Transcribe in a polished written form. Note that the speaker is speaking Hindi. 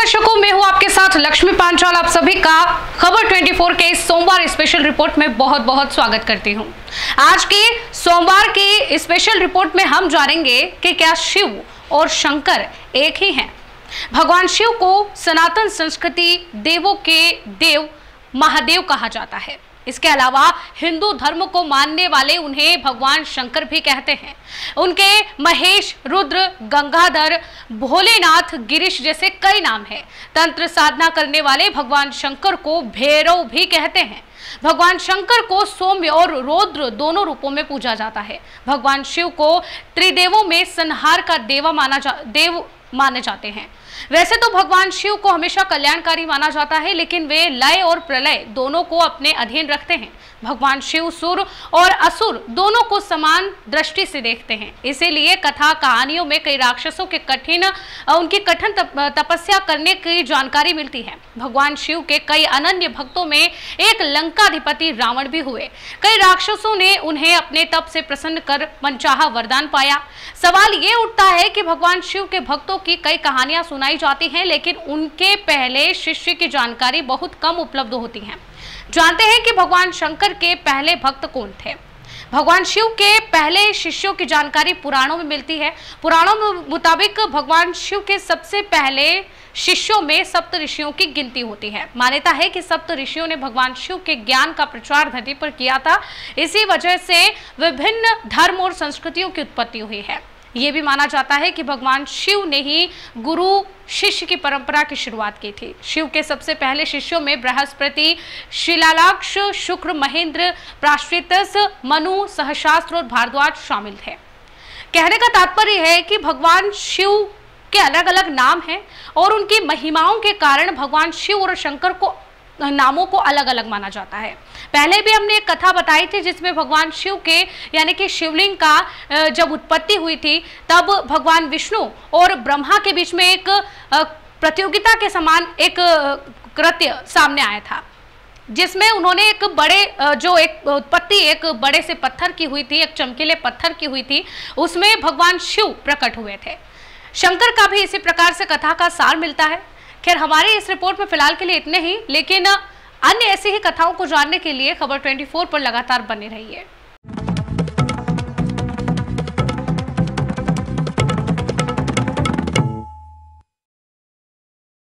दर्शकों, मैं हूं आपके साथ लक्ष्मी पांचाल। आप सभी का खबर 24 के सोमवार स्पेशल रिपोर्ट में बहुत बहुत स्वागत करती हूं। आज के सोमवार की स्पेशल रिपोर्ट में हम जानेंगे कि क्या शिव और शंकर एक ही हैं। भगवान शिव को सनातन संस्कृति देवों के देव महादेव कहा जाता है। इसके अलावा हिंदू धर्म को मानने वाले उन्हें भगवान शंकर भी कहते हैं। उनके महेश, रुद्र, गंगाधर, भोलेनाथ, गिरीश जैसे कई नाम हैं। तंत्र साधना करने वाले भगवान शंकर को भैरव भी कहते हैं। भगवान शंकर को सौम्य और रौद्र दोनों रूपों में पूजा जाता है। भगवान शिव को त्रिदेवों में संहार का देव माने जाते हैं। वैसे तो भगवान शिव को हमेशा कल्याणकारी माना जाता है, लेकिन वे लय और प्रलय दोनों को अपने अधीन रखते हैं। भगवान शिव सुर और असुर दोनों को समान दृष्टि से देखते हैं। इसीलिए कथा कहानियों में कई राक्षसों के उनकी कठिन तपस्या करने की जानकारी मिलती है। भगवान शिव के कई अनन्य भक्तों में एक लंकाधिपति रावण भी हुए। कई राक्षसों ने उन्हें अपने तप से प्रसन्न कर मनचाहा वरदान पाया। सवाल ये उठता है कि भगवान शिव के भक्तों की कई कहानियां सुनाई जाती हैं, लेकिन उनके पहले शिष्य की जानकारी बहुत कम उपलब्ध होती है। जानते हैं कि भगवान शंकर के पहले भक्त कौन थे। भगवान शिव के पहले शिष्यों की जानकारी पुराणों में मिलती है। पुराणों के मुताबिक भगवान शिव के सबसे पहले शिष्यों में सप्त ऋषियों की गिनती होती है। मान्यता है कि सप्त ऋषियों ने भगवान शिव के ज्ञान का प्रचार धरती पर किया था। इसी वजह से विभिन्न धर्म और संस्कृतियों की उत्पत्ति हुई है। ये भी माना जाता है कि भगवान शिव ने ही गुरु शिष्य की परंपरा की शुरुआत की थी। शिव के सबसे पहले शिष्यों में बृहस्पति, शिलालाक्ष, शुक्र, महेंद्र, प्राश्चितस, मनु, सहशास्त्र और भारद्वाज शामिल थे। कहने का तात्पर्य है कि भगवान शिव के अलग अलग नाम हैं और उनकी महिमाओं के कारण भगवान शिव और शंकर को नामों को अलग अलग माना जाता है। पहले भी हमने एक कथा बताई थी जिसमें भगवान शिव के यानी कि शिवलिंग का जब उत्पत्ति हुई थी, तब भगवान विष्णु और ब्रह्मा के बीच में एक प्रतियोगिता के समान एक कृत्य सामने आया था, जिसमें उन्होंने एक उत्पत्ति एक बड़े से पत्थर की हुई थी, एक चमकीले पत्थर की हुई थी, उसमें भगवान शिव प्रकट हुए थे। शंकर का भी इसी प्रकार से कथा का सार मिलता है। खैर, हमारी इस रिपोर्ट में फिलहाल के लिए इतने ही, लेकिन अन्य ऐसी ही कथाओं को जानने के लिए खबर 24 पर लगातार बने रहिए।